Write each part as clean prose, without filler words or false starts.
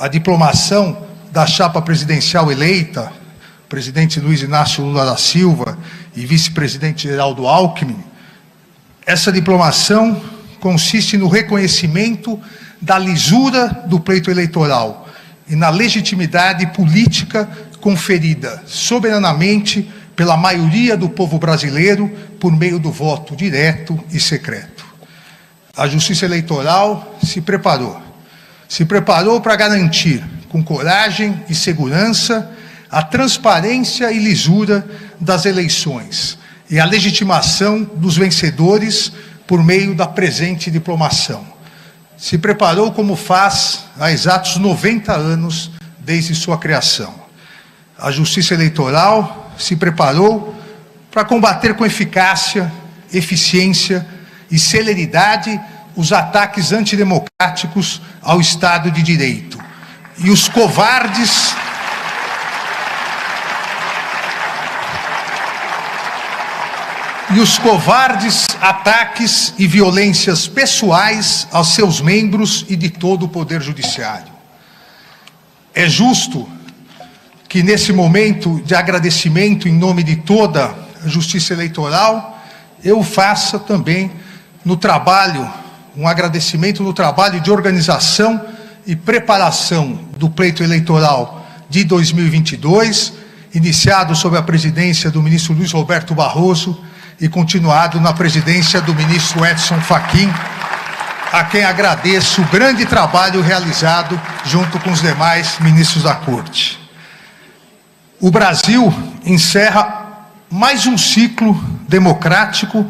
a diplomação da chapa presidencial eleita, presidente Luiz Inácio Lula da Silva e vice-presidente Geraldo Alckmin, essa diplomação consiste no reconhecimento da lisura do pleito eleitoral e na legitimidade política conferida soberanamente pela maioria do povo brasileiro por meio do voto direto e secreto. A Justiça Eleitoral se preparou para garantir, com coragem e segurança, a transparência e lisura das eleições e a legitimação dos vencedores por meio da presente diplomação. Se preparou como faz há exatos 90 anos desde sua criação. A Justiça Eleitoral se preparou para combater com eficácia, eficiência e celeridade os ataques antidemocráticos ao Estado de Direito e os covardes ataques e violências pessoais aos seus membros e de todo o Poder Judiciário. É justo que nesse momento de agradecimento em nome de toda a Justiça Eleitoral, eu faça também um agradecimento no trabalho de organização e preparação do pleito eleitoral de 2022, iniciado sob a presidência do ministro Luiz Roberto Barroso e continuado na presidência do ministro Edson Fachin, a quem agradeço o grande trabalho realizado junto com os demais ministros da Corte. O Brasil encerra mais um ciclo democrático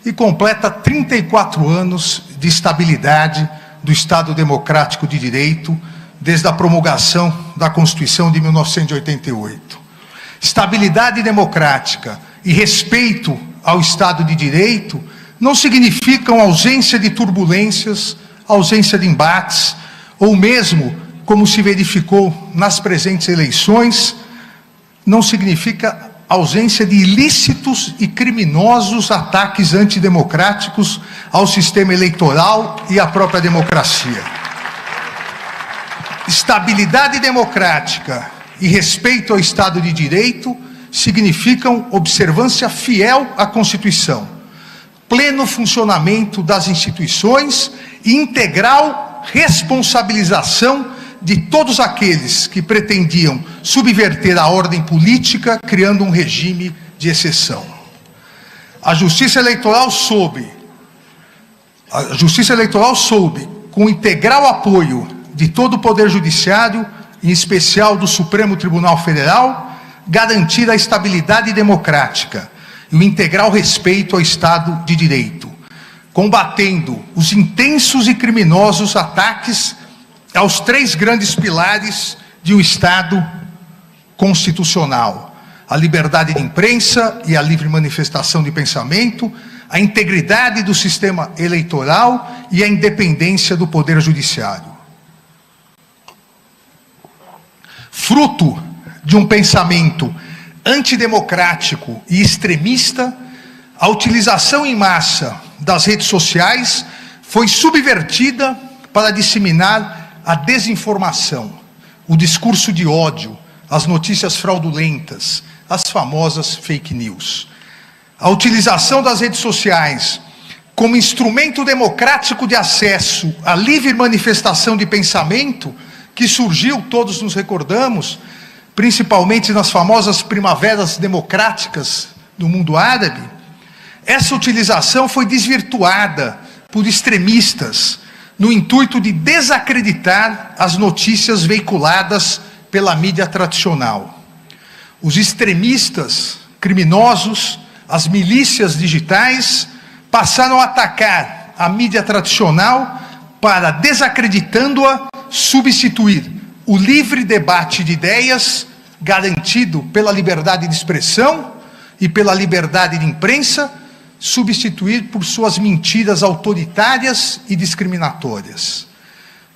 e completa 34 anos de estabilidade do Estado Democrático de Direito, desde a promulgação da Constituição de 1988. Estabilidade democrática e respeito ao Estado de Direito não significam ausência de turbulências, ausência de embates, ou mesmo, como se verificou nas presentes eleições, não significa ausência de ilícitos e criminosos ataques antidemocráticos ao sistema eleitoral e à própria democracia. Estabilidade democrática e respeito ao Estado de Direito significam observância fiel à Constituição, pleno funcionamento das instituições e integral responsabilização de todos aqueles que pretendiam subverter a ordem política, criando um regime de exceção. A Justiça Eleitoral soube, com integral apoio de todo o Poder Judiciário, em especial do Supremo Tribunal Federal, garantir a estabilidade democrática e o integral respeito ao Estado de Direito, combatendo os intensos e criminosos ataques aos três grandes pilares de um Estado constitucional: a liberdade de imprensa e a livre manifestação de pensamento, a integridade do sistema eleitoral e a independência do Poder Judiciário. Fruto de um pensamento antidemocrático e extremista, a utilização em massa das redes sociais foi subvertida para disseminar a desinformação, o discurso de ódio, as notícias fraudulentas, as famosas fake news. A utilização das redes sociais como instrumento democrático de acesso à livre manifestação de pensamento, que surgiu, todos nos recordamos, principalmente nas famosas primaveras democráticas do mundo árabe, essa utilização foi desvirtuada por extremistas no intuito de desacreditar as notícias veiculadas pela mídia tradicional. Os extremistas, criminosos, as milícias digitais passaram a atacar a mídia tradicional para, desacreditando-a, substituir o livre debate de ideias, garantido pela liberdade de expressão e pela liberdade de imprensa, substituir por suas mentiras autoritárias e discriminatórias.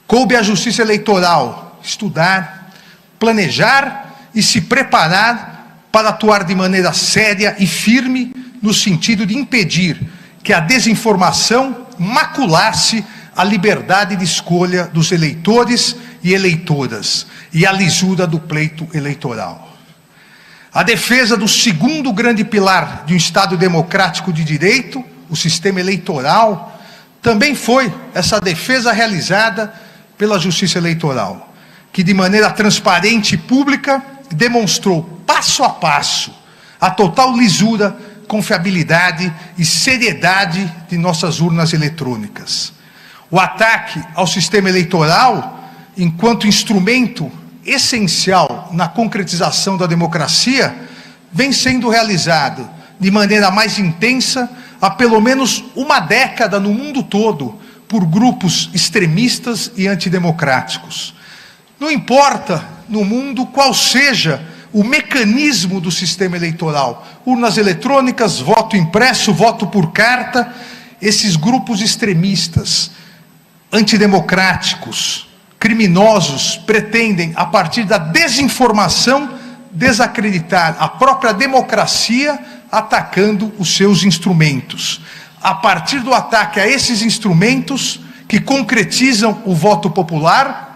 Coube à Justiça Eleitoral estudar, planejar e se preparar para atuar de maneira séria e firme no sentido de impedir que a desinformação maculasse a liberdade de escolha dos eleitores e eleitoras e a lisura do pleito eleitoral. A defesa do segundo grande pilar de um Estado democrático de direito, o sistema eleitoral, também foi essa defesa realizada pela Justiça Eleitoral, que de maneira transparente e pública demonstrou passo a passo a total lisura, confiabilidade e seriedade de nossas urnas eletrônicas. O ataque ao sistema eleitoral, enquanto instrumento essencial na concretização da democracia, vem sendo realizado de maneira mais intensa há pelo menos uma década no mundo todo por grupos extremistas e antidemocráticos. Não importa no mundo qual seja o mecanismo do sistema eleitoral, urnas eletrônicas, voto impresso, voto por carta, esses grupos extremistas, antidemocráticos, criminosos, pretendem, a partir da desinformação, desacreditar a própria democracia, atacando os seus instrumentos. A partir do ataque a esses instrumentos, que concretizam o voto popular,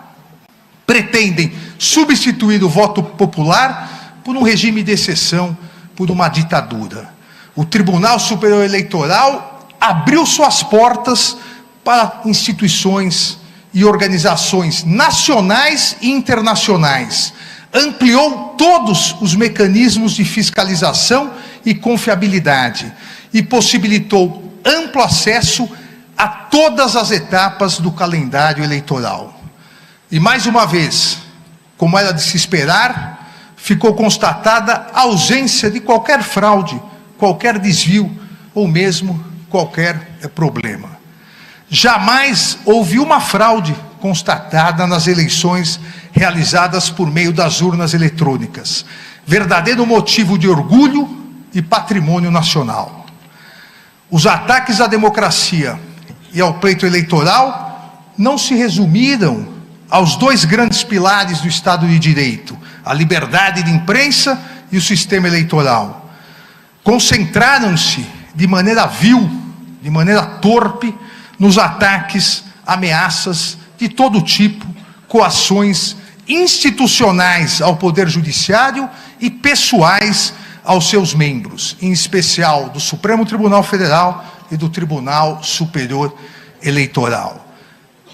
pretendem substituir o voto popular por um regime de exceção, por uma ditadura. O Tribunal Superior Eleitoral abriu suas portas para instituições e organizações nacionais e internacionais. Ampliou todos os mecanismos de fiscalização e confiabilidade e possibilitou amplo acesso a todas as etapas do calendário eleitoral. E mais uma vez, como era de se esperar, ficou constatada a ausência de qualquer fraude, qualquer desvio ou mesmo qualquer problema. Jamais houve uma fraude constatada nas eleições realizadas por meio das urnas eletrônicas. Verdadeiro motivo de orgulho e patrimônio nacional. Os ataques à democracia e ao pleito eleitoral não se resumiram aos dois grandes pilares do Estado de Direito, a liberdade de imprensa e o sistema eleitoral. Concentraram-se de maneira vil, de maneira torpe, nos ataques, ameaças de todo tipo, coações institucionais ao Poder Judiciário e pessoais aos seus membros, em especial do Supremo Tribunal Federal e do Tribunal Superior Eleitoral.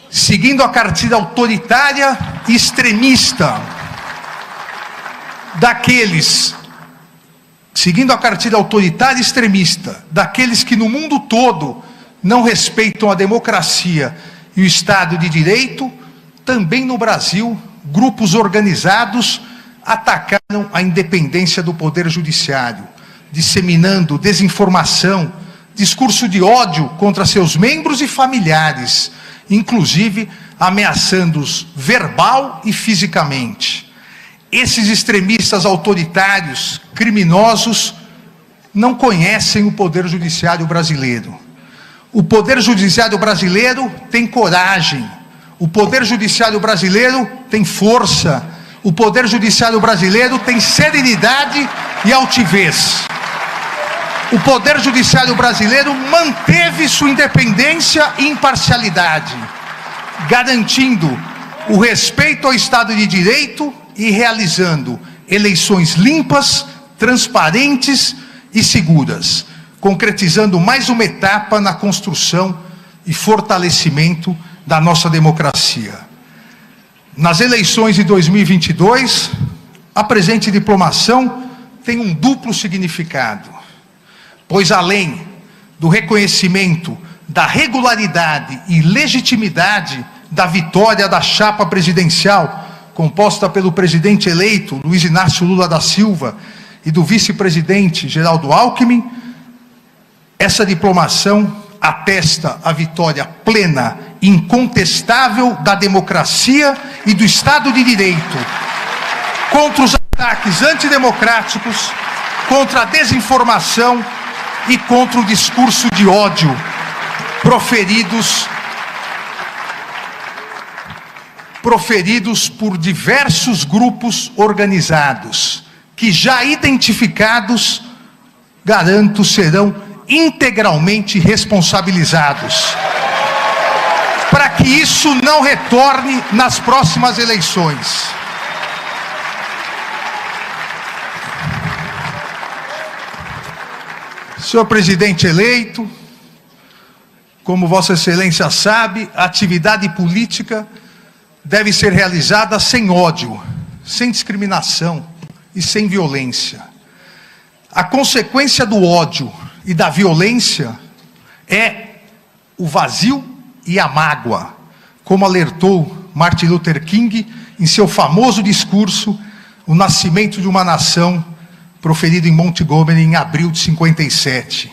Seguindo a cartilha autoritária e extremista daqueles que no mundo todo não respeitam a democracia e o Estado de Direito, também no Brasil, grupos organizados atacaram a independência do Poder Judiciário, disseminando desinformação, discurso de ódio contra seus membros e familiares, inclusive ameaçando-os verbal e fisicamente. Esses extremistas autoritários, criminosos, não conhecem o Poder Judiciário brasileiro. O Poder Judiciário brasileiro tem coragem, o Poder Judiciário brasileiro tem força, o Poder Judiciário brasileiro tem serenidade e altivez. O Poder Judiciário brasileiro manteve sua independência e imparcialidade, garantindo o respeito ao Estado de Direito e realizando eleições limpas, transparentes e seguras, concretizando mais uma etapa na construção e fortalecimento da nossa democracia. Nas eleições de 2022, a presente diplomação tem um duplo significado, pois além do reconhecimento da regularidade e legitimidade da vitória da chapa presidencial, composta pelo presidente eleito Luiz Inácio Lula da Silva e do vice-presidente Geraldo Alckmin, essa diplomação atesta a vitória plena, incontestável da democracia e do Estado de Direito, contra os ataques antidemocráticos, contra a desinformação e contra o discurso de ódio proferidos por diversos grupos organizados, que já identificados, garanto, serão integralmente responsabilizados. que isso não retorne nas próximas eleições. Senhor presidente eleito, como Vossa Excelência sabe, a atividade política deve ser realizada sem ódio, sem discriminação e sem violência. A consequência do ódio e da violência é o vazio e a mágoa, como alertou Martin Luther King em seu famoso discurso, O Nascimento de uma Nação, proferido em Montgomery em abril de 57.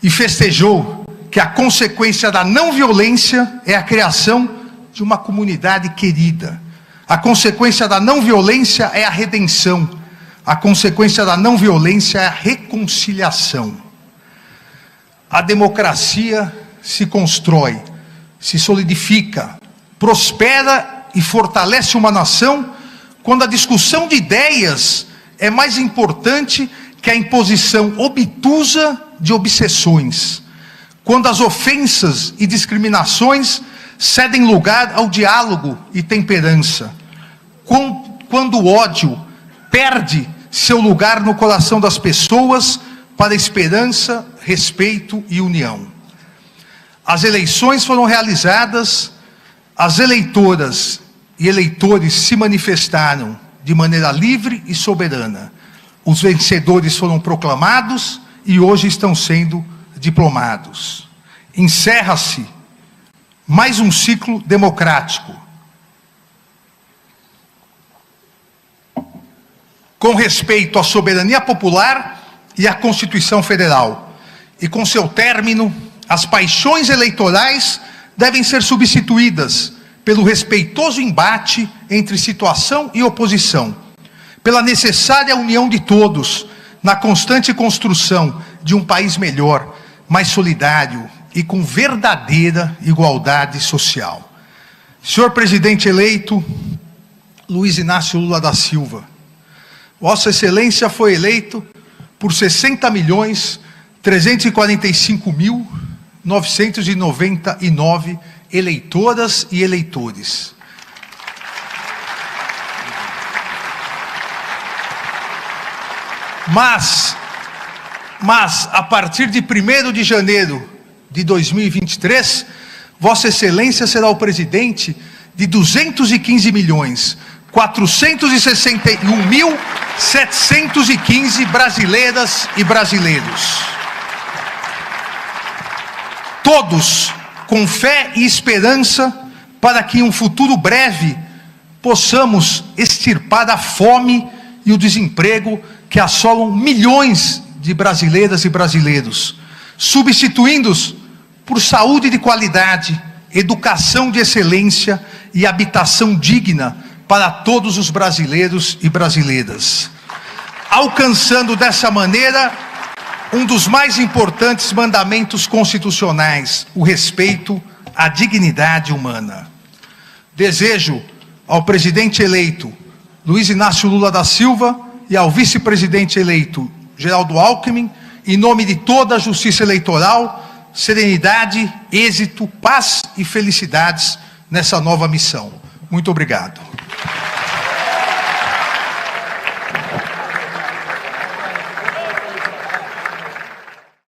E festejou que a consequência da não violência é a criação de uma comunidade querida. A consequência da não violência é a redenção. A consequência da não violência é a reconciliação. A democracia se constrói, se solidifica, prospera e fortalece uma nação quando a discussão de ideias é mais importante que a imposição obtusa de obsessões. Quando as ofensas e discriminações cedem lugar ao diálogo e temperança. Quando o ódio perde seu lugar no coração das pessoas para esperança, respeito e união. As eleições foram realizadas, as eleitoras e eleitores se manifestaram de maneira livre e soberana. Os vencedores foram proclamados e hoje estão sendo diplomados. Encerra-se mais um ciclo democrático. Com respeito à soberania popular e à Constituição Federal. E com seu término, as paixões eleitorais devem ser substituídas pelo respeitoso embate entre situação e oposição, pela necessária união de todos, na constante construção de um país melhor, mais solidário e com verdadeira igualdade social. Senhor presidente eleito, Luiz Inácio Lula da Silva, Vossa Excelência foi eleito por 60.345.999 eleitoras e eleitores. Mas a partir de 1º de janeiro de 2023, Vossa Excelência será o presidente de 215.461.715 brasileiras e brasileiros. Todos com fé e esperança para que em um futuro breve possamos extirpar a fome e o desemprego que assolam milhões de brasileiras e brasileiros, substituindo-os por saúde de qualidade, educação de excelência e habitação digna para todos os brasileiros e brasileiras, alcançando dessa maneira um dos mais importantes mandamentos constitucionais, o respeito à dignidade humana. Desejo ao presidente eleito Luiz Inácio Lula da Silva e ao vice-presidente eleito Geraldo Alckmin, em nome de toda a justiça eleitoral, serenidade, êxito, paz e felicidades nessa nova missão. Muito obrigado.